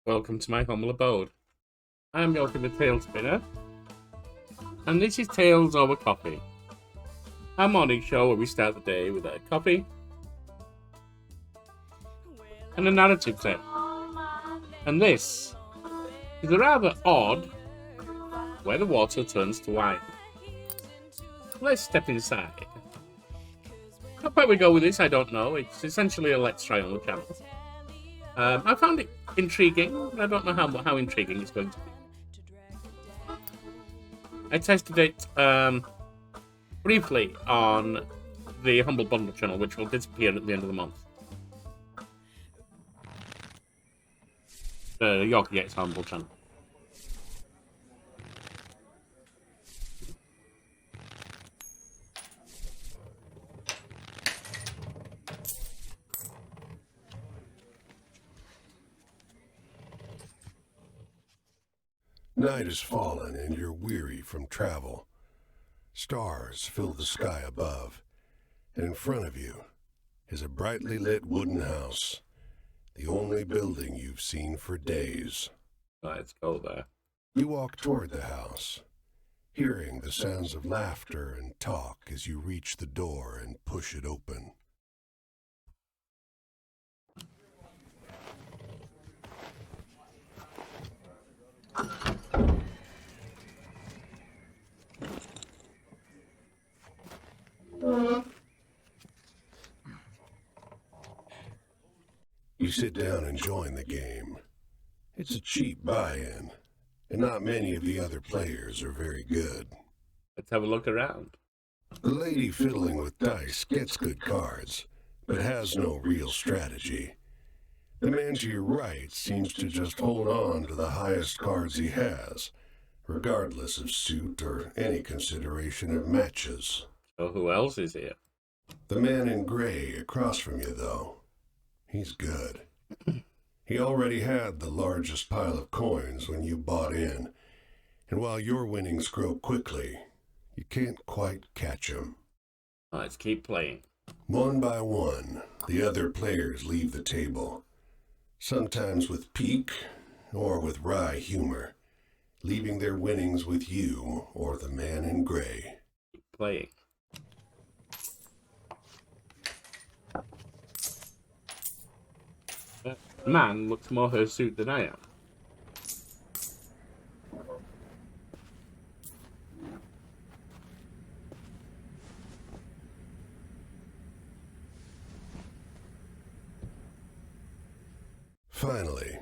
Welcome to my humble abode. I'm Yorkie the Talespinner, and this is Tales Over Coffee, our morning show where we start the day with a coffee and a narrative tale. And this is a rather odd where the water turns to wine. Let's step inside. How far we go with this, I don't know. It's essentially a Let's Try on the channel. I found it intriguing, but I don't know how intriguing it's going to be. I tested it briefly on the Humble Bundle channel, which will disappear at the end of the month. Yorkie gets Humble channel. Night has fallen and you're weary from travel. Stars fill the sky above, and in front of you is a brightly lit wooden house, the only building you've seen for days. Let's go there. You walk toward the house, hearing the sounds of laughter and talk as you reach the door and push it open. You sit down and join the game. It's a cheap buy-in, and not many of the other players are very good. Let's have a look around. The lady fiddling with dice gets good cards, but has no real strategy. The man to your right seems to just hold on to the highest cards he has, regardless of suit or any consideration of matches. So who else is here? The man in gray across from you, though, he's good. He already had the largest pile of coins when you bought in, and while your winnings grow quickly, you can't quite catch him. Let's keep playing. One by one, the other players leave the table, sometimes with pique or with wry humor, leaving their winnings with you or the man in gray. Keep playing. That man looks more hirsute than I am. Finally,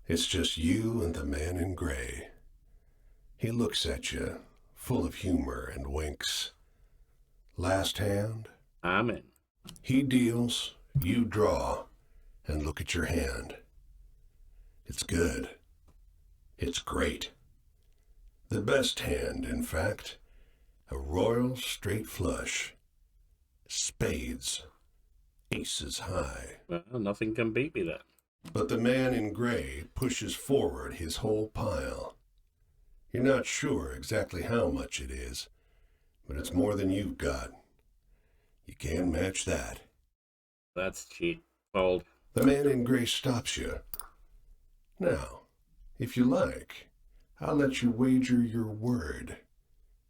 it's just you and the man in gray. He looks at you, full of humor, and winks. Last hand? I'm in. He deals, you draw, and look at your hand. It's good. It's great. The best hand, in fact. A royal straight flush. Spades. Aces high. Well, nothing can beat me then. But the man in gray pushes forward his whole pile. You're not sure exactly how much it is, but it's more than you've got. You can't match that. That's cheap. Fold. The man in gray stops you. Now, if you like, I'll let you wager your word.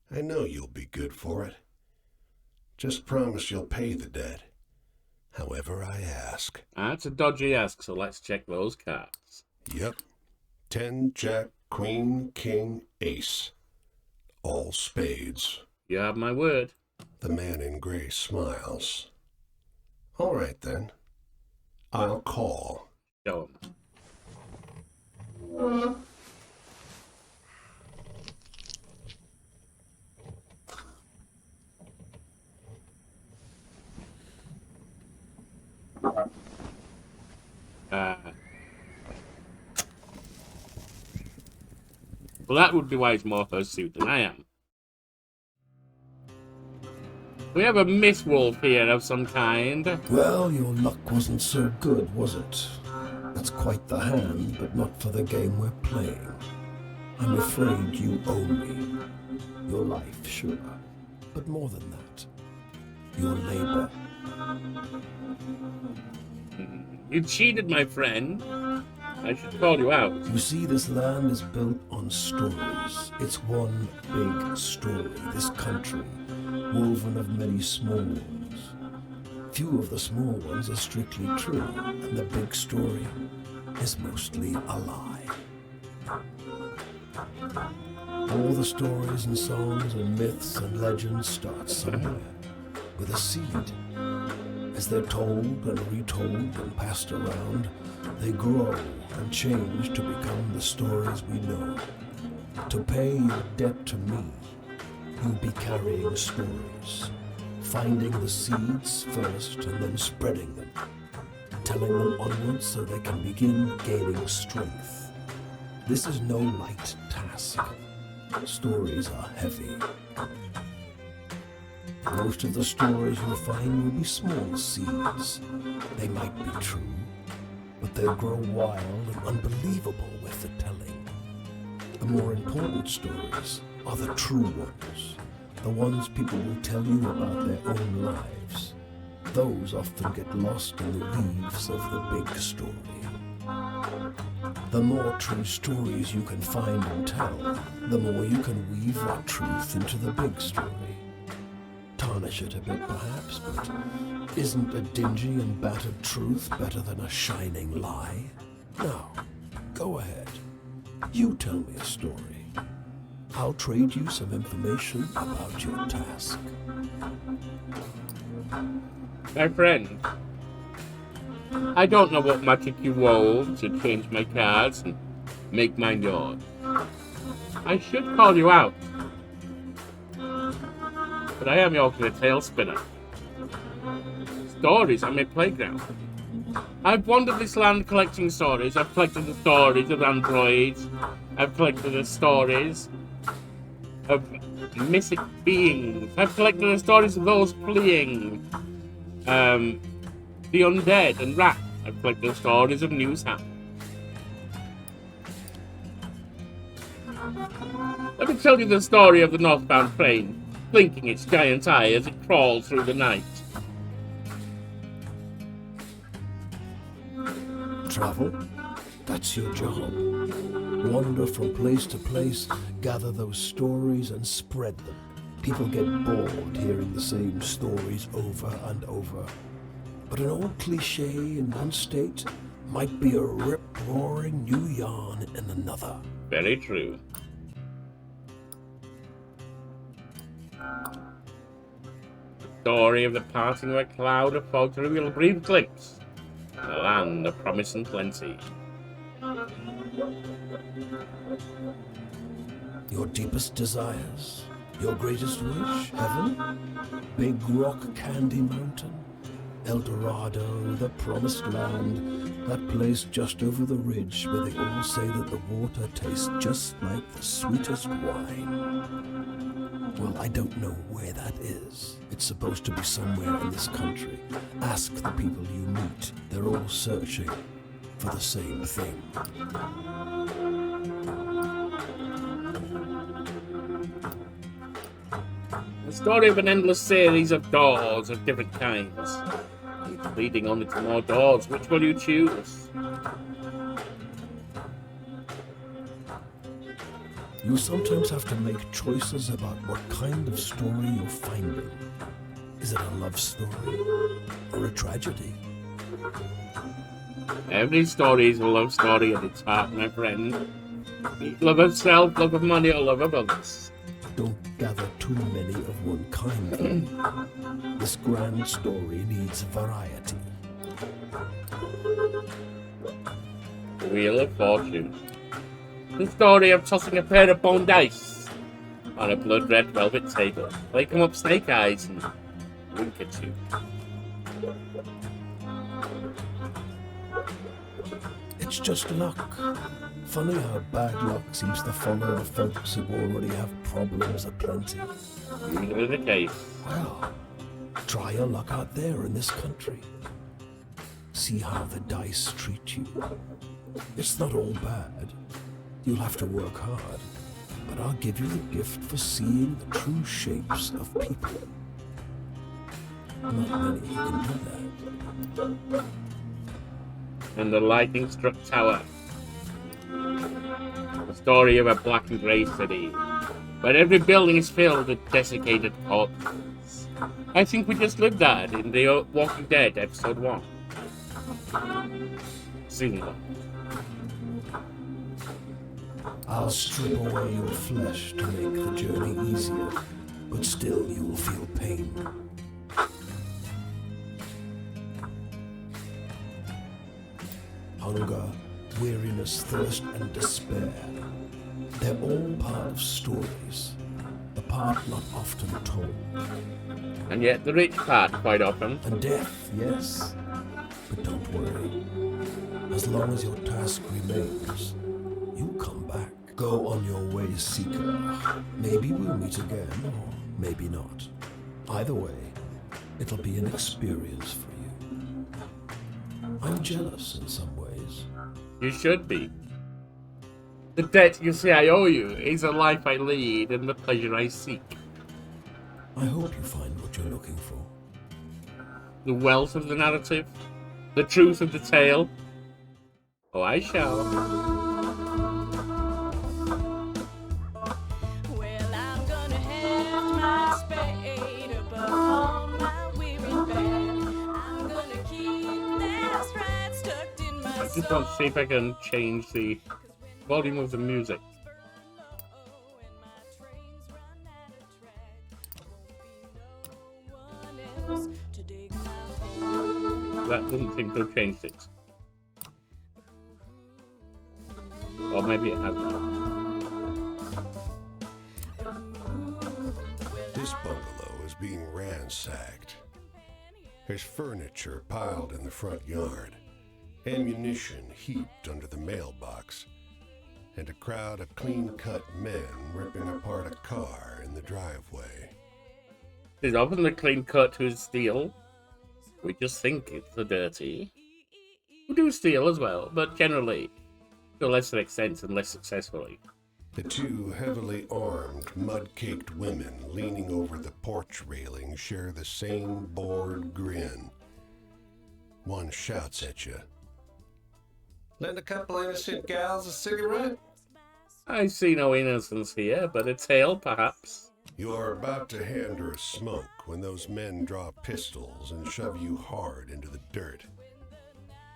I know you'll be good for it. Just promise you'll pay the debt, however I ask. That's a dodgy ask, so let's check those cards. Yep. 10, jack, queen, king, ace. All spades. You have my word. The man in gray smiles. All right, then. I'll call. Show him. Well, that would be why he's more hirsute than I am. We have a Miss Wolf here of some kind. Well, your luck wasn't so good, was it? That's quite the hand, but not for the game we're playing. I'm afraid you owe me. Your life, sure, but more than that. Your labor. You cheated, my friend. I should call you out. You see, this land is built on stories. It's one big story, this country, woven of many small ones. Few of the small ones are strictly true, and the big story is mostly a lie. All the stories and songs and myths and legends start somewhere, with a seed. As they're told and retold and passed around, they grow and change to become the stories we know. To pay your debt to me, you'll be carrying stories, finding the seeds first and then spreading them, telling them onwards so they can begin gaining strength. This is no light task. Stories are heavy. Most of the stories you'll find will be small seeds. They might be true, but they'll grow wild and unbelievable with the telling. The more important stories are the true ones, the ones people will tell you about their own lives. Those often get lost in the weaves of the big story. The more true stories you can find and tell, the more you can weave that truth into the big story. Tarnish it a bit perhaps, but isn't a dingy and battered truth better than a shining lie? Now, go ahead. You tell me a story. I'll trade you some information about your task. My friend, I don't know what magic you wove to change my cards and make mine yours. I should call you out, but I am Yorkie the Talespinner. Stories are my playground. I've wandered this land collecting stories. I've collected the stories of androids. I've collected the stories of mythic beings. I've collected the stories of those fleeing the undead and rats. I've collected the stories of New Sam. Let me tell you the story of the northbound train, blinking its giant eye as it crawls through the night. Travel? That's your job. Wander from place to place, gather those stories and spread them. People get bored hearing the same stories over and over. But an old cliché in one state might be a rip-roaring new yarn in another. Very true. The story of the parting of a cloud of fog to reveal a brief glimpse of the land of promise and plenty. Your deepest desires? Your greatest wish? Heaven? Big rock candy mountain? El Dorado, the promised land, that place just over the ridge where they all say that the water tastes just like the sweetest wine. Well, I don't know where that is. It's supposed to be somewhere in this country. Ask the people you meet. They're all searching for the same thing. The story of an endless series of doors of different kinds, leading on to more doors. Which will you choose? You sometimes have to make choices about what kind of story you're finding. Is it a love story or a tragedy? Every story is a love story at its heart, my friend. Love of self, love of money, or love of others. Don't gather too many of one kind. This grand story needs variety. The Wheel of Fortune. The story of tossing a pair of bone dice on a blood-red velvet table. They come up snake eyes and wink at you. It's just luck. Funny how bad luck seems to follow the folks who already have problems aplenty. Usually the case. Well, try your luck out there in this country. See how the dice treat you. It's not all bad. You'll have to work hard, but I'll give you the gift for seeing the true shapes of people. Not many can do that. And the lightning struck tower The story of a black and grey city, where every building is filled with desiccated corpses. I think we just lived that in the Walking Dead episode 1. Season 1. I'll strip away your flesh to make the journey easier, but still you will feel pain. Hunger, weariness, thirst, and despair. They're all part of stories, the part not often told. And yet the rich part quite often. And death, yes, but don't worry. As long as your task remains, you'll come back. Go on your way, Seeker. Maybe we'll meet again, or maybe not. Either way, it'll be an experience for you. I'm jealous in some ways. You should be. The debt you say I owe you is a life I lead and the pleasure I seek. I hope you find what you're looking for. The wealth of the narrative, the truth of the tale. Oh, I shall. Well, I'm gonna heft my spade upon my weary back. I'm gonna keep that stride stuck in my I just want to see if I can change the volume of the music. That doesn't seem to have changed it. Or maybe it has now. This bungalow is being ransacked. There's furniture piled in the front yard, ammunition heaped under the mailbox, and a crowd of clean-cut men ripping apart a car in the driveway. There's often the clean cut who steal. We just think it's the dirty. We do steal as well, but generally to a lesser extent and less successfully. The two heavily armed, mud-caked women leaning over the porch railing share the same bored grin. One shouts at you. Lend a couple innocent gals a cigarette? I see no innocence here, but a tale perhaps. You are about to hand her a smoke when those men draw pistols and shove you hard into the dirt.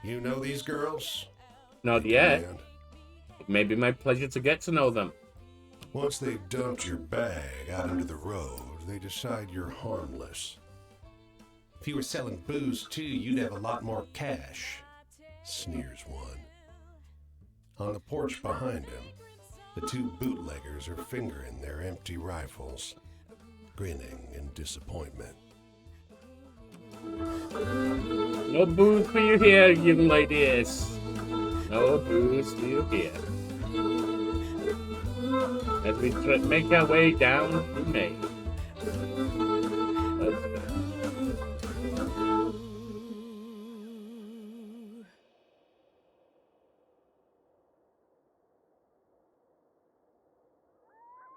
You know these girls? Not They yet. demand. It may be my pleasure to get to know them. Once they've dumped your bag out into the road, they decide you're harmless. If you were selling booze too, you'd have a lot more cash, sneers one. On the porch behind him, the two bootleggers are fingering their empty rifles, grinning in disappointment. No booze for you here, young ladies. No booze for you here. As we make our way down through Maine.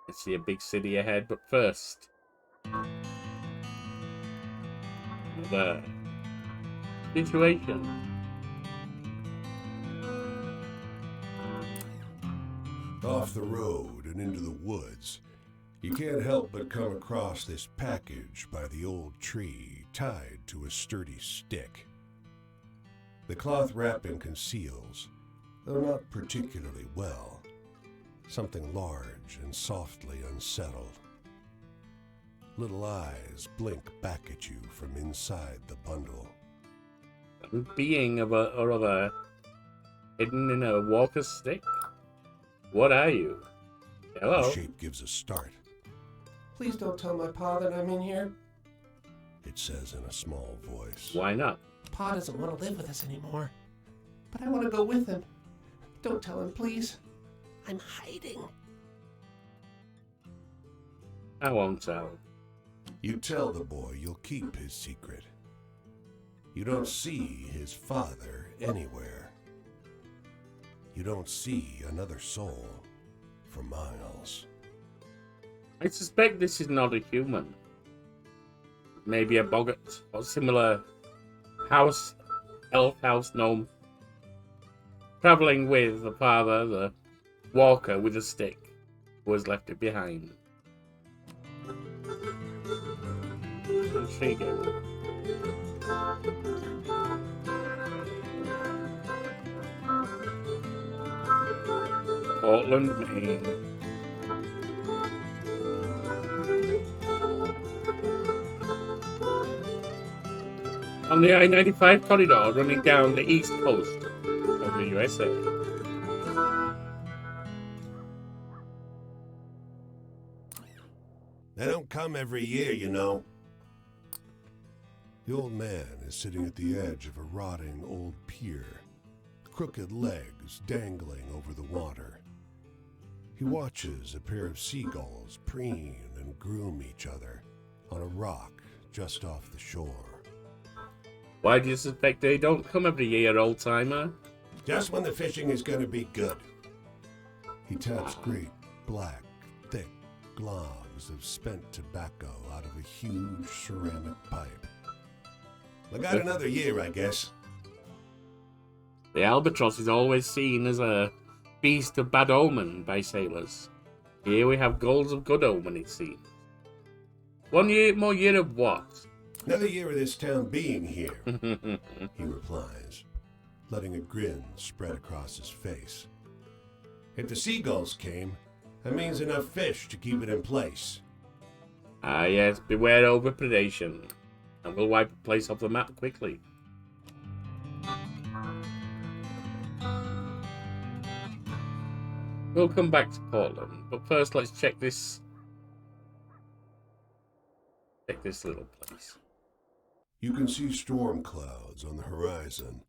I see a big city ahead, but first, the situation. Off the road and into the woods, you can't help but come across this package by the old tree tied to a sturdy stick. The cloth wrapping conceals, though not particularly well, something large and softly unsettled. Little eyes blink back at you from inside the bundle. Some being of a or other hidden in a walker's stick? What are you? Hello? The shape gives a start. Please don't tell my pa that I'm in here. It says in a small voice. Why not? Pa doesn't want to live with us anymore. But I want to go with him. Don't tell him, please. I'm hiding. I won't tell. You tell the boy you'll keep his secret. You don't see his father anywhere. You don't see another soul for miles. I suspect this is not a human. Maybe a boggart or similar elf house gnome. Traveling with the father, the walker with a stick who has left it behind. Intriguing. Portland, Maine. On the I-95 corridor running down the east coast of the USA. They don't come every year, you know. The old man is sitting at the edge of a rotting old pier, crooked legs dangling over the water. He watches a pair of seagulls preen and groom each other on a rock just off the shore. Why do you suspect they don't come every year, old-timer? Just when the fishing is going to be good. He taps great, black, thick globs of spent tobacco out of a huge ceramic pipe. I got another year, I guess. The albatross is always seen as a beast of bad omen by sailors. Here we have gulls of good omen, it seems. 1 year, more year of what? Another year of this town being here, he replies, letting a grin spread across his face. If the seagulls came, that means enough fish to keep it in place. Ah yes, beware overpredation, and we'll wipe the place off the map quickly. We'll come back to Portland, but first let's check this little place. You can see storm clouds on the horizon,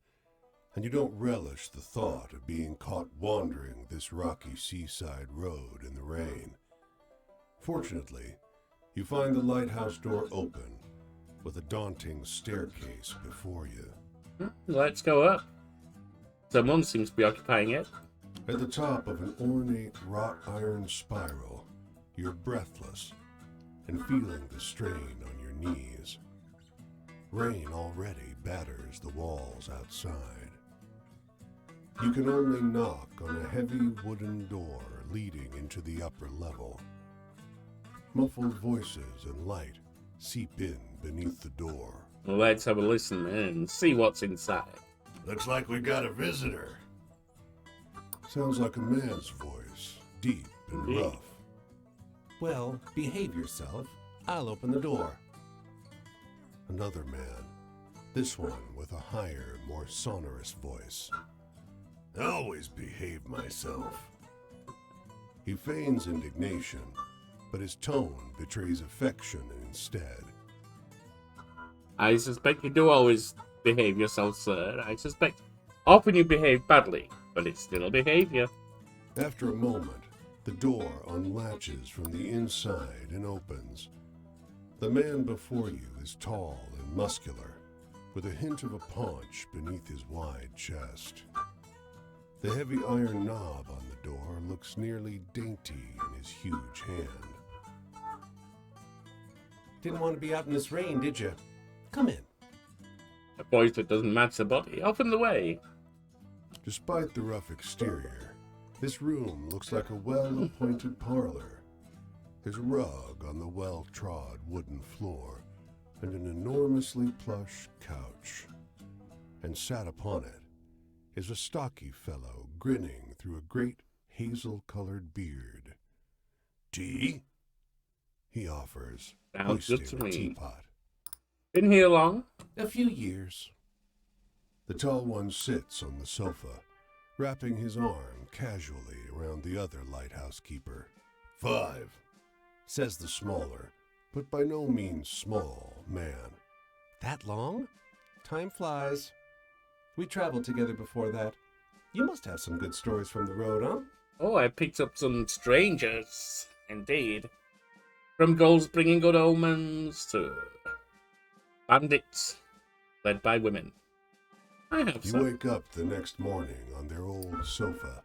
and you don't relish the thought of being caught wandering this rocky seaside road in the rain. Fortunately, you find the lighthouse door open, with a daunting staircase before you. Let's go up. Someone seems to be occupying it. At the top of an ornate wrought iron spiral, you're breathless and feeling the strain on your knees. Rain already batters the walls outside. You can only knock on a heavy wooden door leading into the upper level. Muffled voices and light seep in beneath the door. Let's have a listen and see what's inside. Looks like we got a visitor. Sounds like a man's voice, deep and Indeed. rough. Well, behave yourself. I'll open the door. Another man, this one with a higher, more sonorous voice. I always behave myself. He feigns indignation, but his tone betrays affection instead. I suspect you do always behave yourself, sir. I suspect often you behave badly, but it's still behavior. After a moment, the door unlatches from the inside and opens. The man before you is tall and muscular, with a hint of a paunch beneath his wide chest. The heavy iron knob on the door looks nearly dainty in his huge hand. Didn't want to be out in this rain, did you? Come in. A voice that doesn't match the body, off and away. Despite the rough exterior, this room looks like a well-appointed parlor. There's a rug on the well-trod wooden floor and an enormously plush couch. And sat upon it is a stocky fellow grinning through a great hazel-colored beard. Tea? He offers, Sounds good hoisting to a me. teapot. Been here long? A few years. The tall one sits on the sofa, wrapping his arm casually around the other lighthouse keeper. 5, says the smaller, but by no means small, man. That long? Time flies. We traveled together before that. You must have some good stories from the road, huh? Oh, I picked up some strangers, indeed. From gulls bringing good omens to bandits led by women. I have You some. wake up the next morning on their old sofa,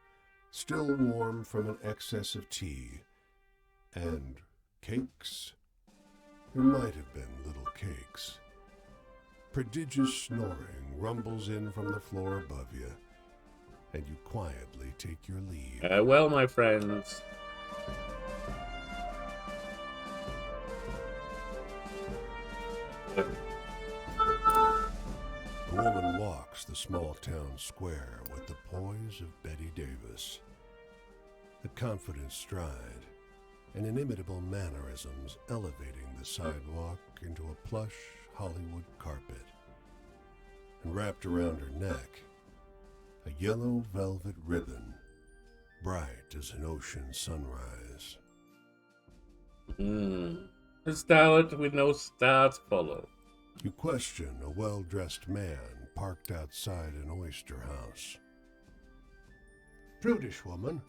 still warm from an excess of tea. And cakes? There might have been little cakes. Prodigious snoring rumbles in from the floor above you, and you quietly take your leave. Well, my friends. The woman walks the small town square with the poise of Betty Davis. The confident stride and inimitable mannerisms elevating the sidewalk into a plush Hollywood carpet. And wrapped around her neck, a yellow velvet ribbon, bright as an ocean sunrise. A starlet with no star to follow. You question a well-dressed man parked outside an oyster house. Prudish woman.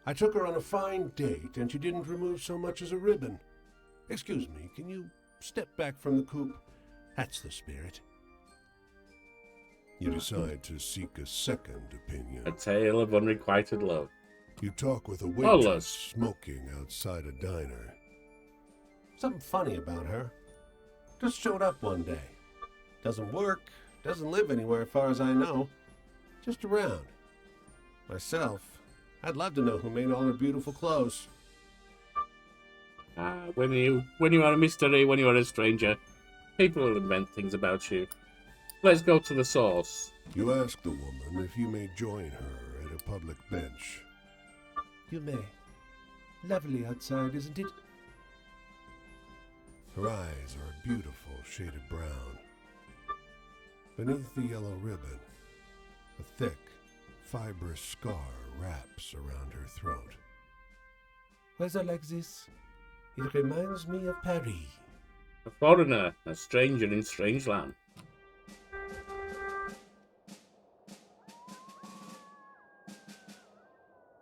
I took her on a fine date and she didn't remove so much as a ribbon. Excuse me, can you step back from the coupe? That's the spirit. You decide to seek a second opinion. A tale of unrequited love. You talk with a Hollis. waitress smoking outside a diner. Something funny about her. Just showed up one day. Doesn't work, doesn't live anywhere as far as I know. Just around. Myself, I'd love to know who made all her beautiful clothes. When you are a mystery, when you are a stranger, people will invent things about you. Let's go to the source. You ask the woman if you may join her at a public bench. You may. Lovely outside, isn't it? Her eyes are a beautiful shade of brown. Beneath the yellow ribbon, a thick, fibrous scar wraps around her throat. Weather like this, it reminds me of Paris. A foreigner, a stranger in strange land.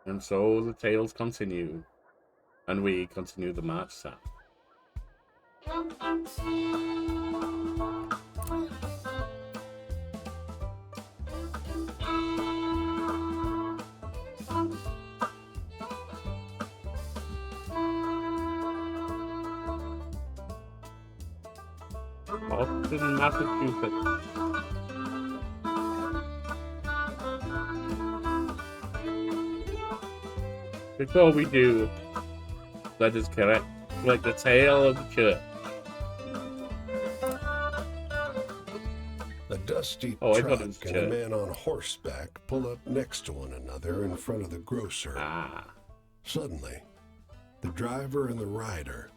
And so the tales continue, and we continue the march south. Boston, Massachusetts. Before we do, let us correct the tale of the church. A dusty I thought truck it was and church. a man on horseback pull up next to one another in front of the grocer. Suddenly, the driver and the rider,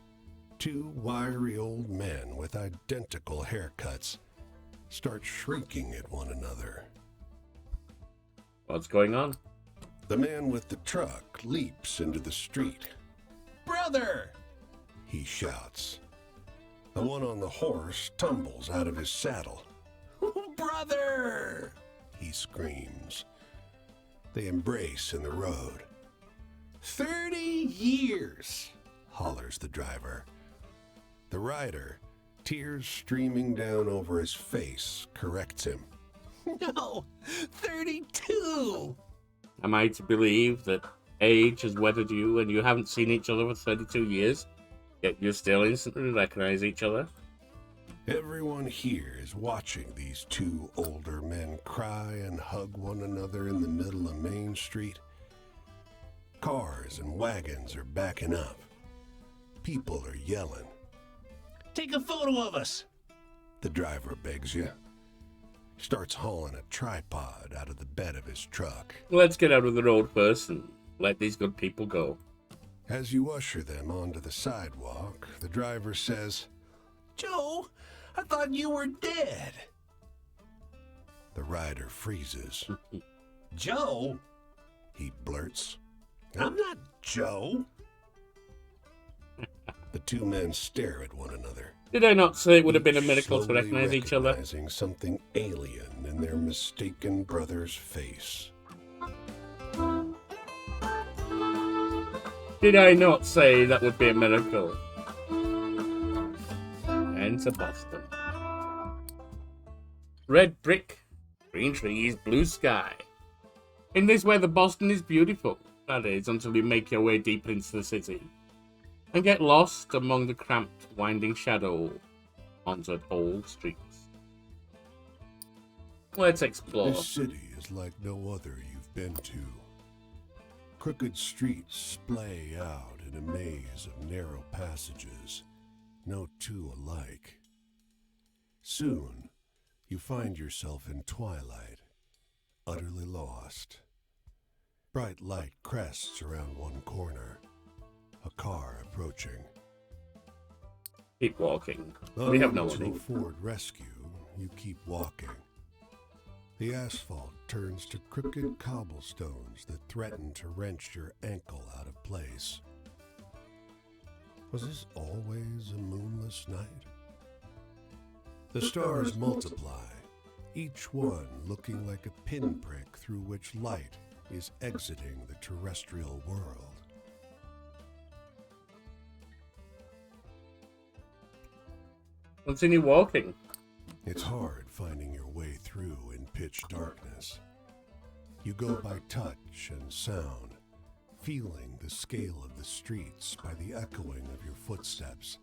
two wiry old men with identical haircuts, start shrieking at one another. What's going on? The man with the truck leaps into the street. "Brother!" he shouts. The one on the horse tumbles out of his saddle. "Brother!" he screams. They embrace in the road. 30 years, hollers the driver. The rider, tears streaming down over his face, corrects him. "No, 32! Am I to believe that age has weathered you and you haven't seen each other for 32 years, yet you still instantly recognize each other? Everyone here is watching these two older men cry and hug one another in the middle of Main Street. Cars and wagons are backing up. People are yelling. "Take a photo of us," the driver begs you. Starts hauling a tripod out of the bed of his truck. Let's get out of the road first and let these good people go. As you usher them onto the sidewalk, the driver says, "Joe, I thought you were dead." The rider freezes. "Joe?" he blurts. "I'm not Joe." The two men stare at one another. Did I not say it would have been a each miracle to slowly recognize each other? recognizing something alien in their mistaken brother's face. Did I not say that would be a miracle? Enter Boston. Red brick, green trees, blue sky. In this weather, Boston is beautiful. That is, until you make your way deeper into the city and get lost among the cramped, winding shadow haunted old streets. Let's explore. This city is like no other you've been to. Crooked streets splay out in a maze of narrow passages, no two alike. Soon, you find yourself in twilight, utterly lost. Bright light crests around one corner, a car approaching. Keep walking. Not We have no able to money. afford rescue, you keep walking. The asphalt turns to crooked cobblestones that threaten to wrench your ankle out of place. Was this always a moonless night? The stars multiply, each one looking like a pinprick through which light is exiting the terrestrial world. Continue walking. It's hard finding your way through in pitch darkness. You go by touch and sound, feeling the scale of the streets by the echoing of your footsteps,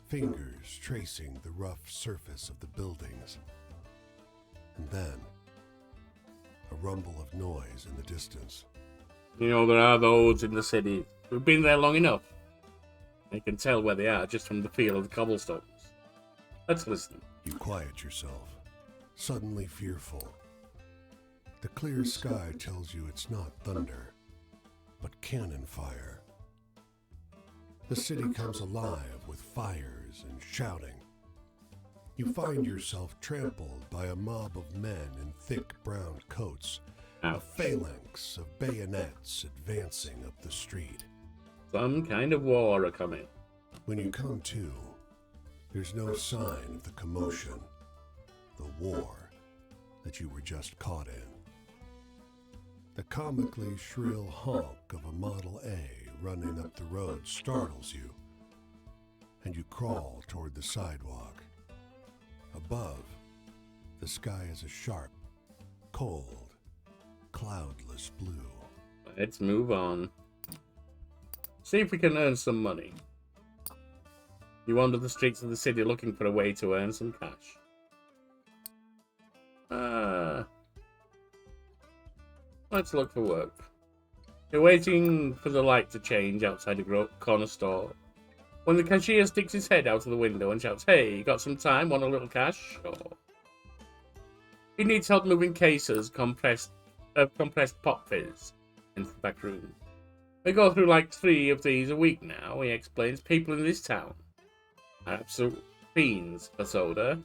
fingers tracing the rough surface of the buildings. And then, a rumble of noise in the distance. You know, there are those in the city who've been there long enough. They can tell where they are just from the feel of the cobblestones. Let's listen. You quiet yourself, suddenly fearful. The clear sky tells you it's not thunder, but cannon fire. The city comes alive with fires and shouting. You find yourself trampled by a mob of men in thick brown coats, a phalanx of bayonets advancing up the street. Some kind of war are coming. When you come to, there's no sign of the commotion, the war that you were just caught in. The comically shrill honk of a Model A running up the road startles you, and you crawl toward the sidewalk. Above, the sky is a sharp, cold, cloudless blue. Let's move on. See if we can earn some money. You wander the streets of the city looking for a way to earn some cash. Let's look for work. You're waiting for the light to change outside a corner store, when the cashier sticks his head out of the window and shouts, "Hey, you got some time? Want a little cash?" Sure. He needs help moving cases compressed pop fizz into the back room. They go through like 3 of these a week now, he explains. People in this town are absolute fiends for soda.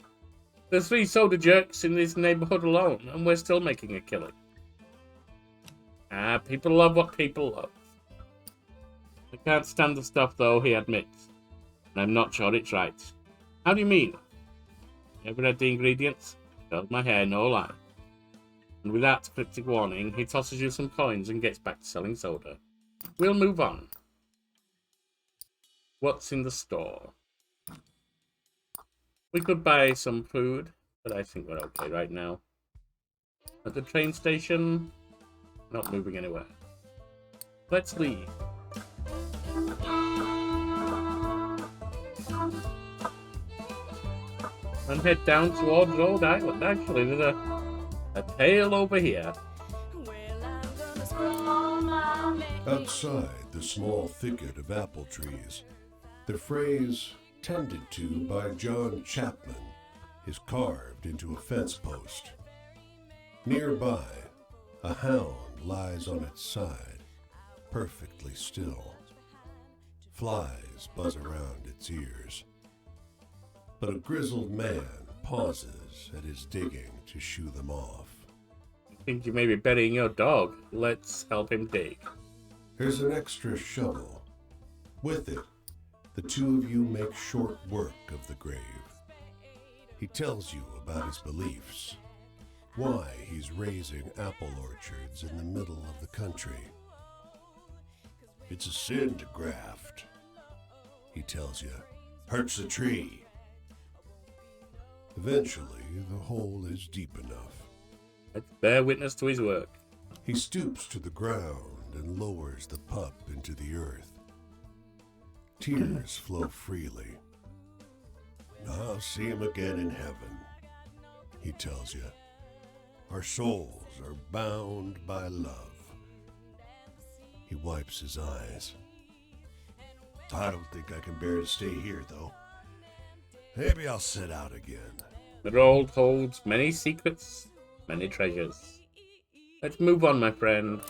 There's 3 soda jerks in this neighborhood alone, and we're still making a killing. People love what people love. I can't stand the stuff, though, he admits. And I'm not sure it's right. How do you mean? Ever read the ingredients? Curled my hair, no lie. And with that cryptic warning, he tosses you some coins and gets back to selling soda. We'll move on. What's in the store? We could buy some food, but I think we're okay right now. At the train station, not moving anywhere. Let's leave. And head down towards Rhode Island. Actually, there's a tail over here. Outside the small thicket of apple trees, the phrase "tended to by John Chapman" is carved into a fence post. Nearby, a hound lies on its side, perfectly still. Flies buzz around its ears. But a grizzled man pauses at his digging to shoo them off. I think you may be burying your dog. Let's help him dig. There's an extra shovel. With it, the 2 of you make short work of the grave. He tells you about his beliefs, why he's raising apple orchards in the middle of the country. It's a sin to graft, he tells you. Hurts the tree. Eventually, the hole is deep enough. Let's bear witness to his work. He stoops to the ground and lowers the pup into the earth. Tears flow freely. I'll see him again in heaven, he tells you. Our souls are bound by love. He wipes his eyes. I don't think I can bear to stay here, though. Maybe I'll sit out again. The road holds many secrets, many treasures. Let's move on, my friend.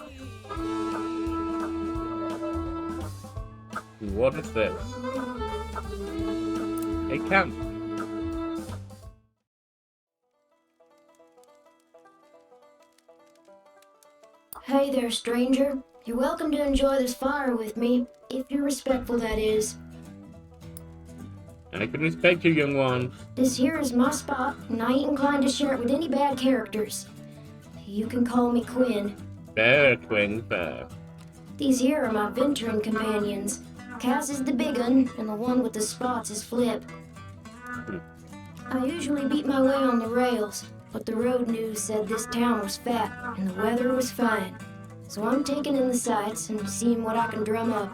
What is this? A camp. Hey there, stranger. You're welcome to enjoy this fire with me, if you're respectful, that is. I can respect you, young one. This here is my spot, and I ain't inclined to share it with any bad characters. You can call me Quinn. Fair, Quinn, fair. These here are my venturing companions. Cass is the big un, and the one with the spots is Flip. I usually beat my way on the rails, but the road news said this town was fat, and the weather was fine. So I'm taking in the sights and seeing what I can drum up.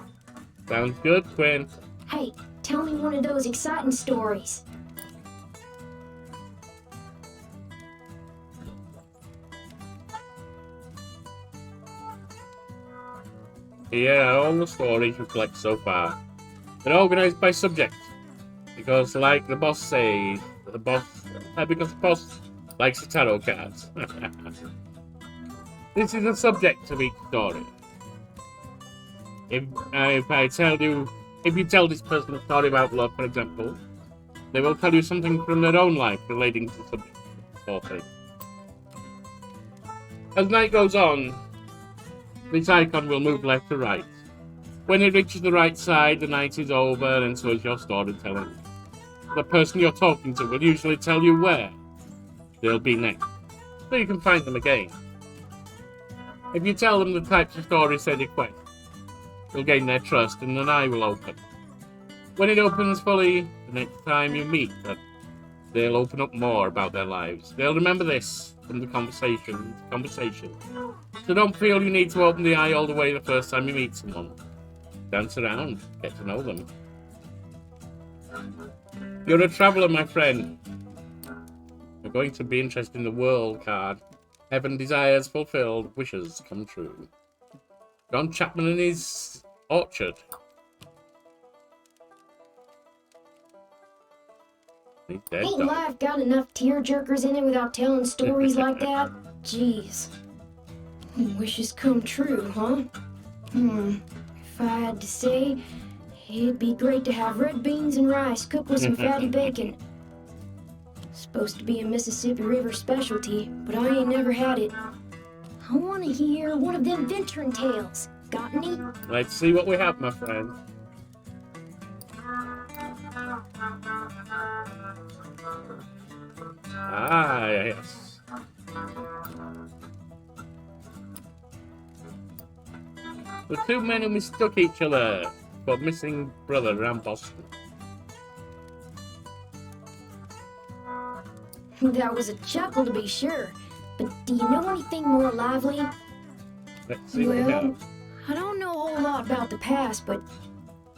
Sounds good, Quinn. Hey, tell me one of those exciting stories. Here are all the stories we collect so far. They're organized by subject. Because like the boss says, because the boss likes the tarot cards. This is the subject of each story. If you tell this person a story about love, for example, they will tell you something from their own life relating to the subject or thing. As night goes on, this icon will move left to right. When it reaches the right side, the night is over, and so is your storytelling. The person you're talking to will usually tell you where they'll be next, so you can find them again. If you tell them the types of stories they request, you'll gain their trust, and an eye will open. When it opens fully, the next time you meet them, they'll open up more about their lives. They'll remember this from the conversation. So don't feel you need to open the eye all the way the first time you meet someone. Dance around, get to know them. You're a traveller, my friend. You're going to be interested in the world card. Heaven desires fulfilled, wishes come true. John Chapman and his orchard. Ain't life got enough tearjerkers in it without telling stories like that? Jeez. Wishes come true, huh? If I had to say, it'd be great to have red beans and rice cooked with some fatty bacon. Supposed to be a Mississippi River specialty, but I ain't never had it. I want to hear one of them venturing tales. Got any? Let's see what we have, my friend. Ah, yes. The two men who mistook each other for missing brother around Boston. That was a chuckle, to be sure. But do you know anything more lively? Let's see what we have. I don't know a whole lot about the past, but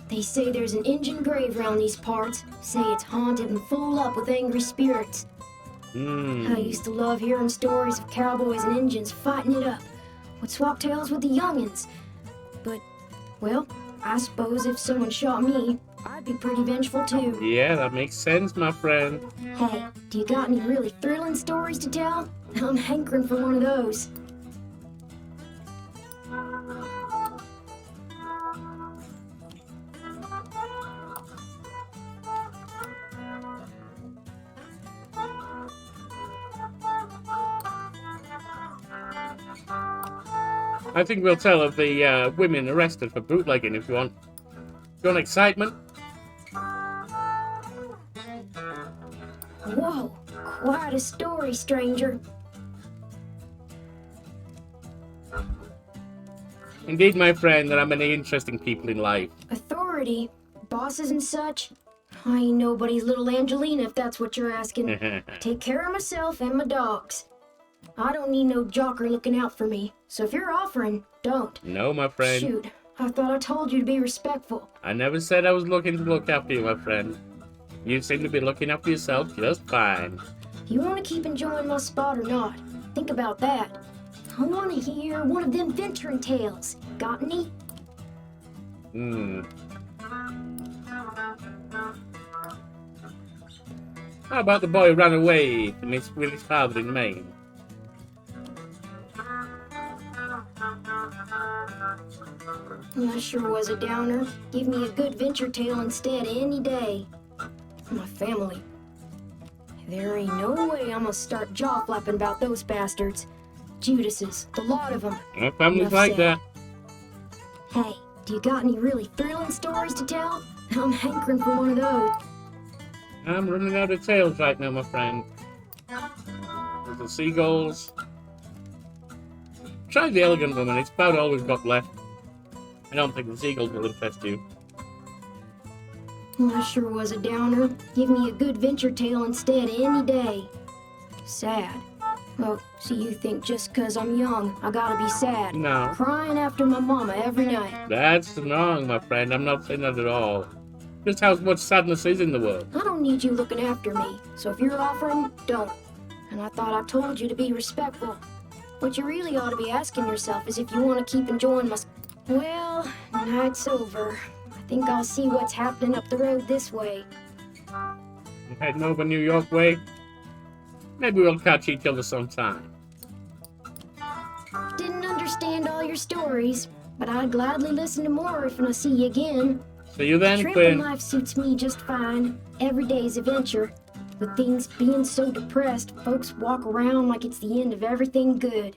they say there's an Injun grave around these parts. Say it's haunted and full up with angry spirits. I used to love hearing stories of cowboys and Injuns fighting it up. Would swap tales with the youngins. But, well, I suppose if someone shot me, I'd be pretty vengeful too. Yeah, that makes sense, my friend. Hey, do you got any really thrilling stories to tell? I'm hankering for one of those. I think we'll tell of the women arrested for bootlegging if you want. You want excitement? Whoa, quite a story, stranger. Indeed, my friend, there are many interesting people in life. Authority, bosses and such. I ain't nobody's little Angelina, if that's what you're asking. Take care of myself and my dogs. I don't need no jocker looking out for me, so if you're offering, don't. No, my friend. Shoot, I thought I told you to be respectful. I never said I was looking to look after you, my friend. You seem to be looking after yourself just fine. You want to keep enjoying my spot or not? Think about that. I want to hear one of them venturing tales. Got any? How about the boy who ran away with his father in Maine? That sure was a downer. Give me a good venture tale instead any day. My family. There ain't no way I'm gonna start jaw-flapping about those bastards. Judases, the lot of them. My family's Enough like said. that. Hey, do you got any really thrilling stories to tell? I'm hankering for one of those. I'm running out of tales right now, my friend. There's the seagulls. Try the elegant woman, it's about all we've got left. I don't think the seagulls will interest you. Well, that sure was a downer. Give me a good venture tale instead any day. Sad. Oh, so you think just 'cause I'm young, I gotta be sad? No. Crying after my mama every night. That's wrong, my friend. I'm not saying that at all. Just how much sadness is in the world. I don't need you looking after me, so if you're offering, don't. And I thought I told you to be respectful. What you really ought to be asking yourself is if you want to keep enjoying my... Well, night's over. I think I'll see what's happening up the road this way. You heading over New York way? Maybe we'll catch each other sometime. Didn't understand all your stories, but I'd gladly listen to more if I see you again. See you then, Tramping Quinn. life suits me just fine. Every day's adventure. With things being so depressed, folks walk around like it's the end of everything good.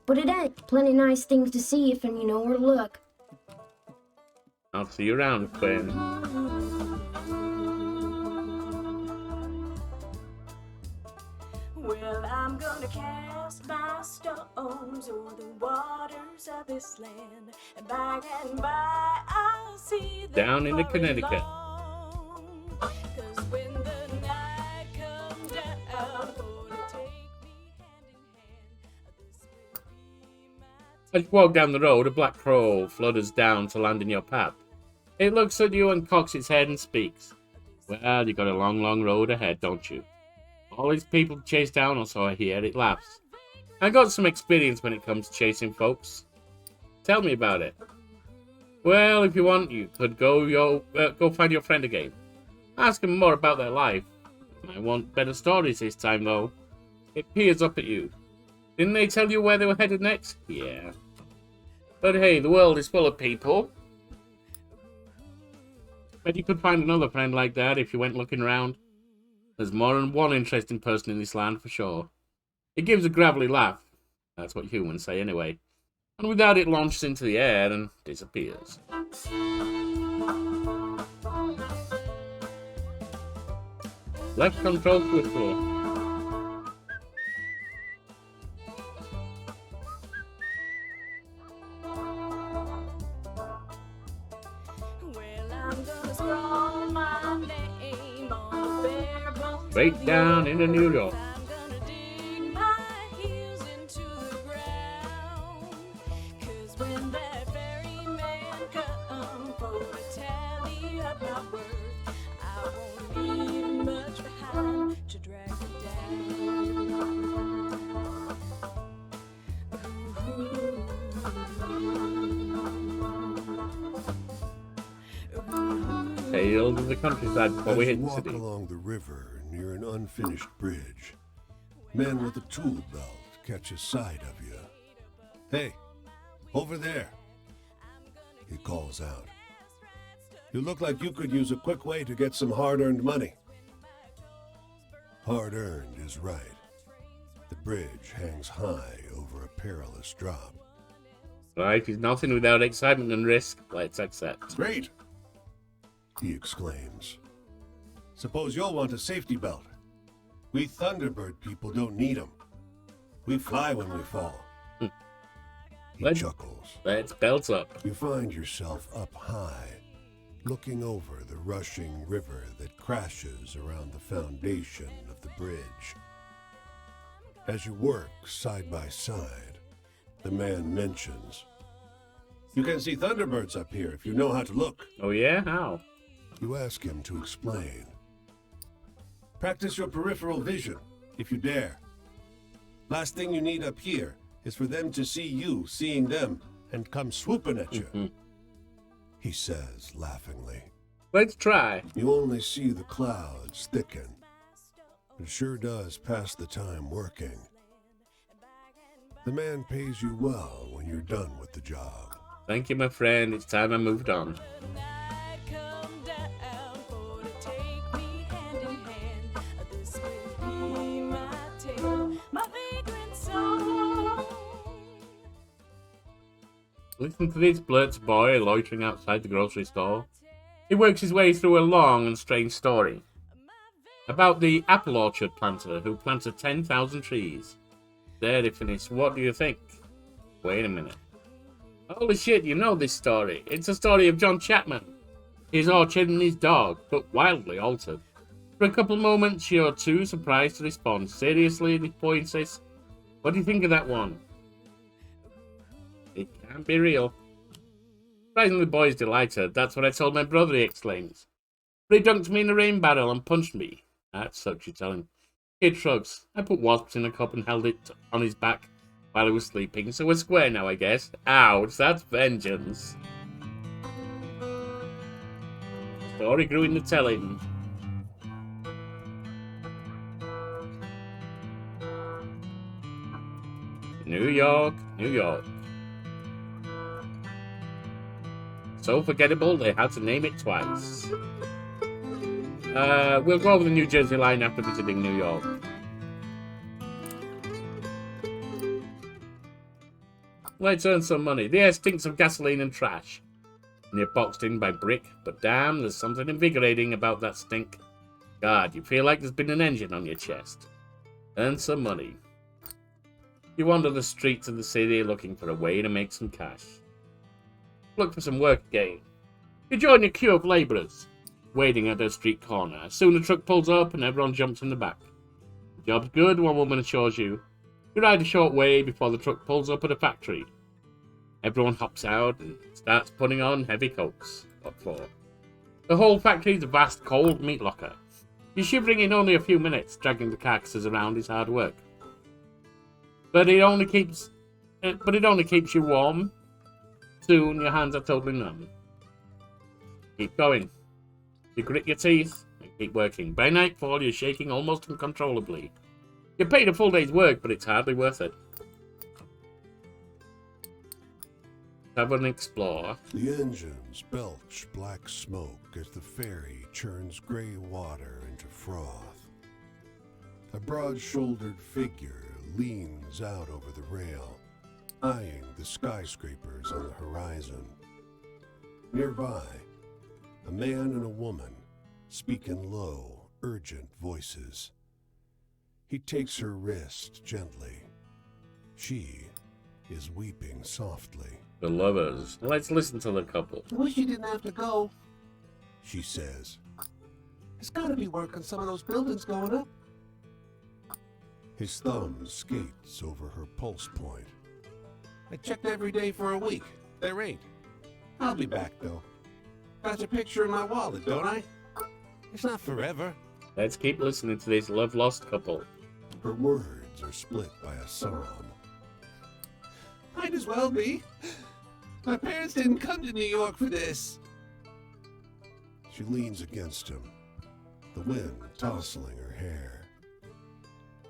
But it ain't. Plenty nice things to see if and you know where to look. I'll see you around, Quinn. Well, I'm gonna cast my stones o'er the waters of this land, and by and by I'll see them Down into for Connecticut. long. 'Cause when the night comes down, oh, to take me hand in hand, this will be my As you walk down the road, a black crow flutters down to land in your path. It looks at you and cocks its head and speaks. Well, you got a long, long road ahead, don't you? All these people to chase down, or so I hear. It laughs. I got some experience when it comes to chasing folks. Tell me about it. Well, if you want, you could go find your friend again. Ask them more about their life. I want better stories this time, though. It peers up at you. Didn't they tell you where they were headed next? Yeah. But hey, the world is full of people. Bet you could find another friend like that if you went looking around. There's more than one interesting person in this land for sure. It gives a gravelly laugh. That's what humans say anyway. And with that it launches into the air and disappears. Left control swiftly. Well, I'm gonna scrawl my name on the bare bones Straight of down the into New earth. York. I'm gonna dig my heels into the ground. 'Cause when that very man come for to tally up my worth, I won't leave much behind to drag me down. Tales of the countryside before we As hit you the walk city. along the river near an unfinished bridge, men with a tool belt catches sight of you. Hey, over there, he calls out. You look like you could use a quick way to get some hard-earned money. Hard-earned is right. The bridge hangs high over a perilous drop. Life is nothing without excitement and risk. Let's accept. Great, he exclaims. Suppose you'll want a safety belt. We Thunderbird people don't need them. We fly when we fall. He Let's- chuckles. Let's belt up. You find yourself up high, looking over the rushing river that crashes around the foundation of the bridge. As you work side by side, the man mentions, "You can see Thunderbirds up here if you know how to look." Oh yeah? How? You ask him to explain. Practice your peripheral vision, if you dare. Last thing you need up here is for them to see you seeing them and come swooping at you, he says laughingly. Let's try. You only see the clouds thicken. It sure does pass the time working. The man pays you well when you're done with the job. Thank you, my friend. It's time I moved on. Night come down for to take me hand in hand. This will be my tale, my vagrant song. Listen to this, blurts boy loitering outside the grocery store. He works his way through a long and strange story about the apple orchard planter who planted 10,000 trees. There they finish. What do you think? Wait a minute. Holy shit, you know this story. It's a story of John Chapman, his orchard and his dog, but wildly altered. For a couple of moments, you're too surprised to respond. Seriously, the boy insists. What do you think of that one? It can't be real. Surprisingly, the boy's delighted. That's what I told my brother, he exclaims. But he dunked me in a rain barrel and punched me. That's such, you tell him. Kid shrugs. I put wasps in a cup and held it on his back while he was sleeping, so we're square now, I guess. Ouch, that's vengeance. Story grew in the telling. New York, New York. So forgettable they had to name it twice. We'll go over the New Jersey line after visiting New York. Let's earn some money. The air stinks of gasoline and trash. And you're boxed in by brick, but damn, there's something invigorating about that stink. God, you feel like there's been an engine on your chest. Earn some money. You wander the streets of the city looking for a way to make some cash. Look for some work again. You join your queue of labourers, waiting at a street corner. Soon a truck pulls up and everyone jumps in the back. The job's good, one woman assures you. You ride a short way before the truck pulls up at a factory. Everyone hops out and starts putting on heavy coats. What for? The whole factory is a vast cold meat locker. You're shivering in only a few minutes, dragging the carcasses around is hard work. But it only keeps you warm. Soon your hands are totally numb. Keep going. You grit your teeth and keep working. By nightfall, you're shaking almost uncontrollably. You're paid a full day's work, but it's hardly worth it. Tavern Explorer. The engines belch black smoke as the ferry churns gray water into froth. A broad-shouldered figure leans out over the rail, eyeing the skyscrapers on the horizon. Nearby, a man and a woman speak in low, urgent voices. He takes her wrist gently. She is weeping softly. The lovers. Let's listen to the couple. I wish you didn't have to go. She says. There's gotta be work on some of those buildings going up. His thumb skates over her pulse point. I checked every day for a week. There ain't. I'll be back, though. Got your picture in my wallet, don't I? It's not forever. Let's keep listening to this love-lost couple. Her words are split by a sob. Might as well be. My parents didn't come to New York for this. She leans against him, the wind tousling her hair.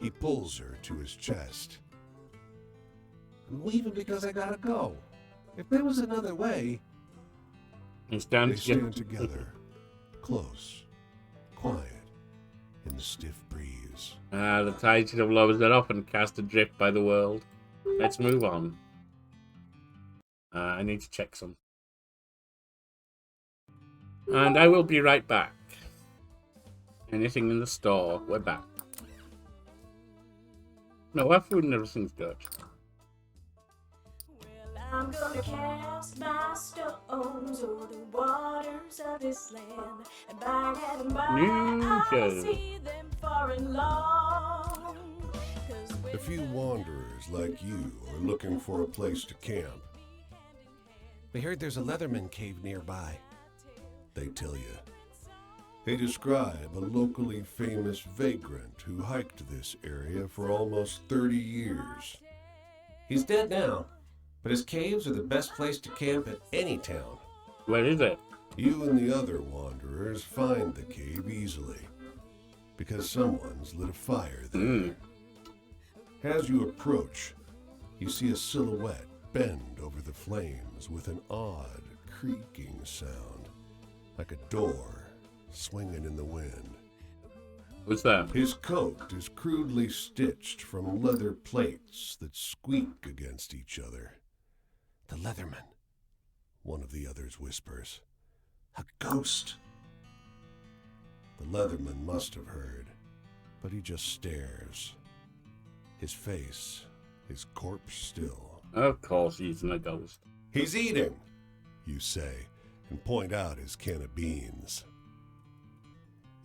He pulls her to his chest. I'm leaving because I gotta go. If there was another way... They stand together, close, quiet, in the stiff breeze. The tides of lovers are often cast adrift by the world. Let's move on. I need to check some. And I will be right back. Anything in the store, we're back. No, our food and everything's good. Well, I'm gonna cast my stones over the waters of this land, and by and by New I'll Jersey. see them far and long. 'Cause A few wanderers like you are looking for a place to camp. We heard there's a Leatherman cave nearby. They tell you. They describe a locally famous vagrant who hiked this area for almost 30 years. He's dead now, but his caves are the best place to camp at any town. Where is it? You and the other wanderers find the cave easily, because someone's lit a fire there. As you approach, you see a silhouette bend over the flames with an odd creaking sound, like a door swinging in the wind. Who's that? His coat is crudely stitched from leather plates that squeak against each other. The Leatherman. One of the others whispers. A ghost. The Leatherman must have heard, but he just stares. His face is corpse still. Of course he's a ghost. He's eating, you say, and point out his can of beans.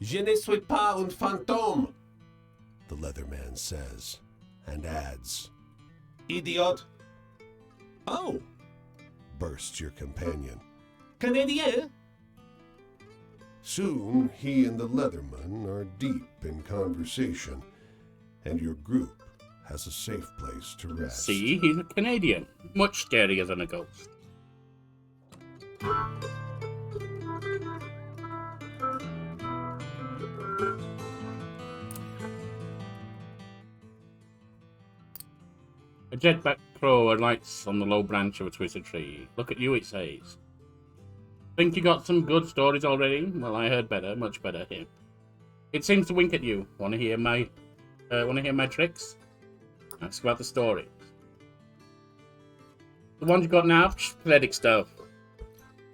Je ne suis pas un fantôme, The Leatherman says, and adds, idiot. Oh, bursts your companion. Canadien. Soon he and the Leatherman are deep in conversation, and your group has a safe place to rest. See, he's a Canadian. Much scarier than a ghost. A jetback crow alights on the low branch of a twisted tree. Look at you, it says. Think you got some good stories already? Well, I heard better, much better here. It seems to wink at you. Want to hear my tricks? Ask about the stories. The ones you got now, pathetic stuff.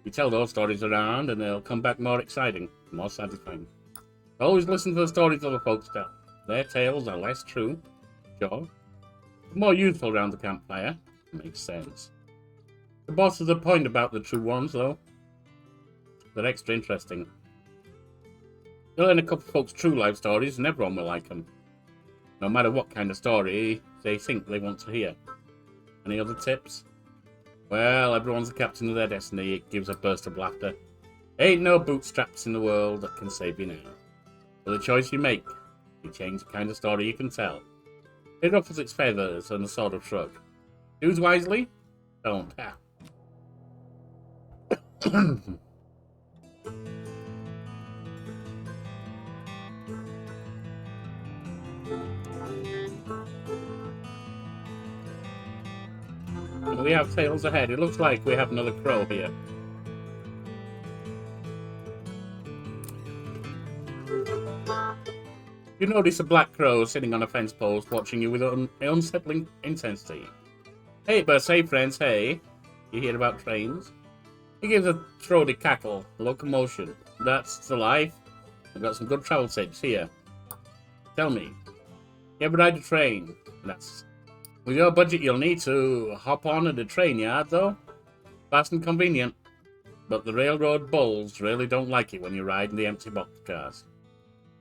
You tell those stories around, and they'll come back more exciting, more satisfying. Always listen to the stories other folks tell. Their tales are less true, sure. More useful around the campfire. Makes sense. The boss has a point about the true ones, though. They're extra interesting. You'll learn a couple of folks' true life stories, and everyone will like them. No matter what kind of story they think they want to hear. Any other tips? Well, everyone's the captain of their destiny. It gives a burst of laughter. Ain't no bootstraps in the world that can save you now. For the choice you make, you change the kind of story you can tell. It ruffles its feathers and a sort of shrug. Choose wisely? Don't. Ha. We have tails ahead. It looks like we have another crow here. You notice a black crow sitting on a fence post watching you with unsettling intensity. Hey, Buzz, hey friends, hey. You hear about trains? He gives a throaty cackle, locomotion. That's the life. I've got some good travel tips here. Tell me, you ever ride a train? With your budget, you'll need to hop on at a train yard, though. Fast and convenient. But the railroad bulls really don't like it when you ride in the empty boxcars.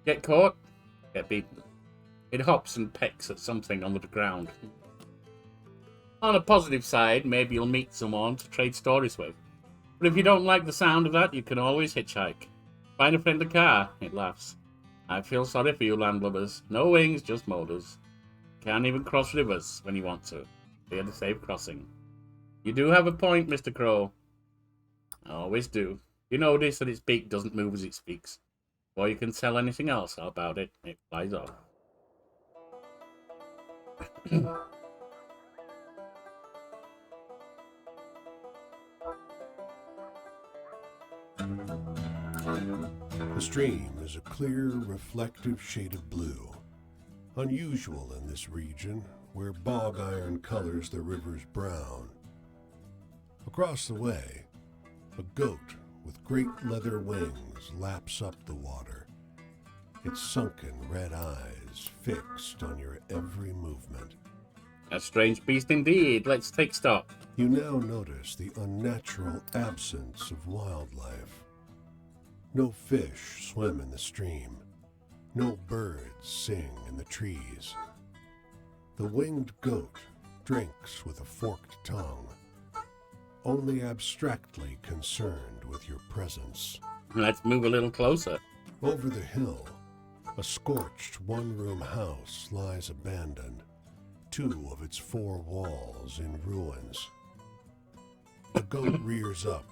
Get caught? Get beaten. It hops and pecks at something on the ground. On a positive side, maybe you'll meet someone to trade stories with. But if you don't like the sound of that, you can always hitchhike. Find a friendly car, it laughs. I feel sorry for you landlubbers. No wings, just motors. Can't even cross rivers when you want to. Fear the safe crossing. You do have a point, Mr. Crow. I always do. You notice that its beak doesn't move as it speaks. Before you can tell anything else about it, it flies off. The stream is a clear, reflective shade of blue, unusual in this region where bog iron colors the river's brown. Across the way, a goat with great leather wings laps up the water, its sunken red eyes fixed on your every movement. A strange beast indeed. Let's take stock. You now notice the unnatural absence of wildlife. No fish swim in the stream. No birds sing in the trees. The winged goat drinks with a forked tongue, only abstractly concerned with your presence. Let's move a little closer. Over the hill, a scorched one-room house lies abandoned, two of its four walls in ruins. The goat rears up,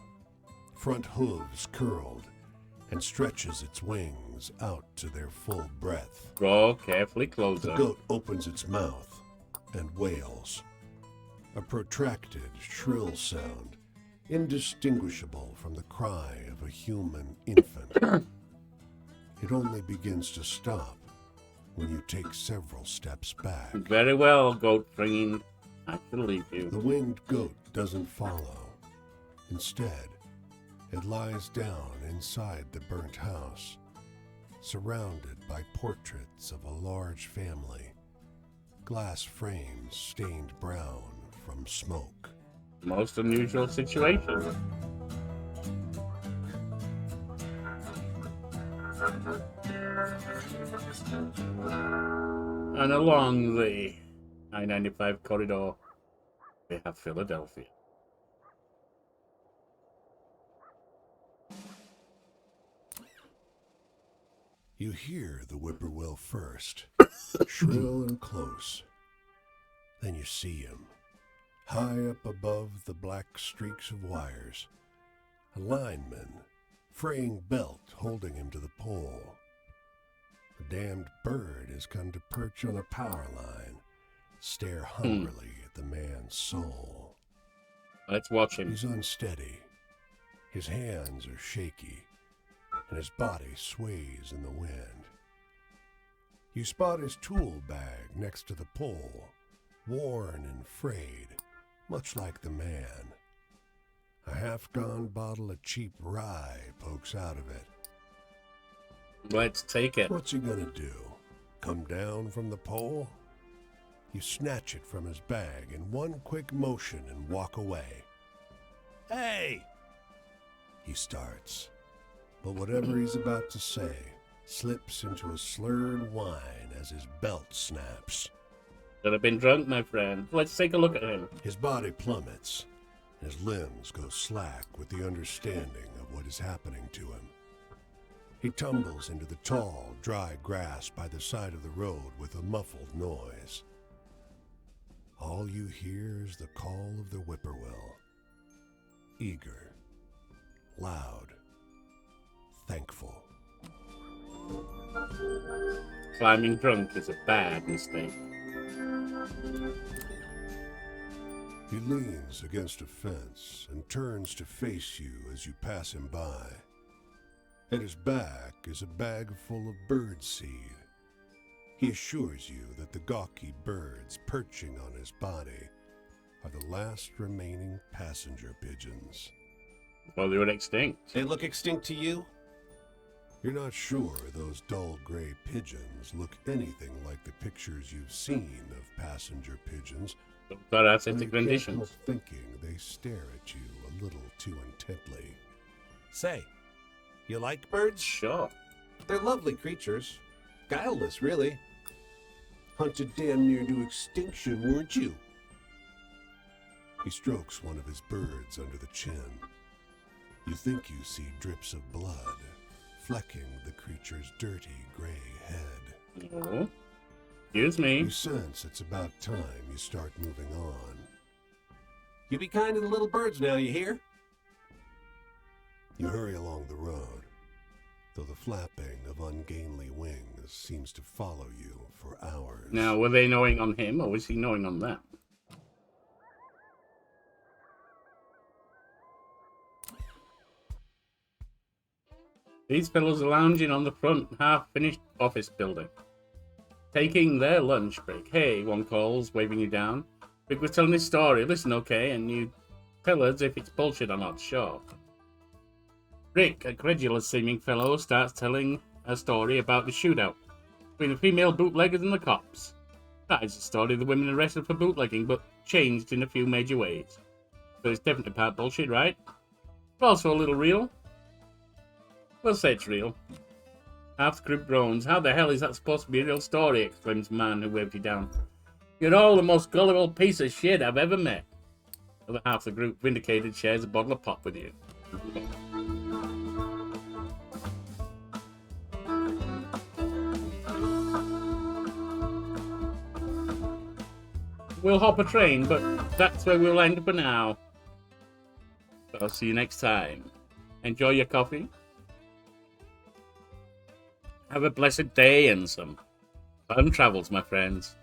front hooves curled, and stretches its wings out to their full breadth. Draw carefully closer. The goat opens its mouth and wails. A protracted, shrill sound, indistinguishable from the cry of a human infant. It only begins to stop when you take several steps back. Very well, goat ringing. I shall leave you. The winged goat doesn't follow. Instead, it lies down inside the burnt house, surrounded by portraits of a large family, glass frames stained brown from smoke. Most unusual situation. And along the I-95 corridor, we have Philadelphia. You hear the whippoorwill first, shrill and close. Then you see him, high up above the black streaks of wires. A lineman, fraying belt holding him to the pole. A damned bird has come to perch on a power line, stare hungrily at the man's soul. Let's watch him. He's unsteady. His hands are shaky, and his body sways in the wind. You spot his tool bag next to the pole, worn and frayed, much like the man. A half-gone bottle of cheap rye pokes out of it. Let's take it. What's he gonna do? Come down from the pole? You snatch it from his bag in one quick motion and walk away. Hey! He starts, but whatever he's about to say slips into a slurred whine as his belt snaps. Should have been drunk, my friend. Let's take a look at him. His body plummets, and his limbs go slack with the understanding of what is happening to him. He tumbles into the tall, dry grass by the side of the road with a muffled noise. All you hear is the call of the whippoorwill. Eager, loud, thankful. Climbing drunk is a bad mistake. He leans against a fence and turns to face you as you pass him by. At his back is a bag full of bird seed. He assures you that the gawky birds perching on his body are the last remaining passenger pigeons. Well, they were extinct. They look extinct to you? You're not sure those dull gray pigeons look anything like the pictures you've seen of passenger pigeons. But but aesthetic you can't help renditions. thinking they stare at you a little too intently. Say, you like birds? Sure. They're lovely creatures. Guileless, really. Hunted damn near to extinction, weren't you? He strokes one of his birds under the chin. You think you see drips of blood flecking the creature's dirty gray head. Oh. Excuse me. You sense it's about time you start moving on. You be kind to the little birds now, you hear? You hurry along the road, though the flapping of ungainly wings seems to follow you for hours. Now, were they knowing on him, or was he knowing on them? These fellows are lounging on the front, half-finished office building, taking their lunch break. Hey, one calls, waving you down. Rick was telling his story. Listen, okay, and you tell us if it's bullshit or not. Sure. Rick, a credulous-seeming fellow, starts telling a story about the shootout between the female bootleggers and the cops. That is the story of the women arrested for bootlegging, but changed in a few major ways. So it's definitely part bullshit, right? But also a little real. We'll say it's real. Half the group groans. How the hell is that supposed to be a real story? Exclaims the man who waved you down. You're all the most gullible piece of shit I've ever met. The other half of the group, vindicated, shares a bottle of pop with you. we'll hop a train, but that's where we'll end for now. So I'll see you next time. Enjoy your coffee. Have a blessed day and some fun travels, my friends.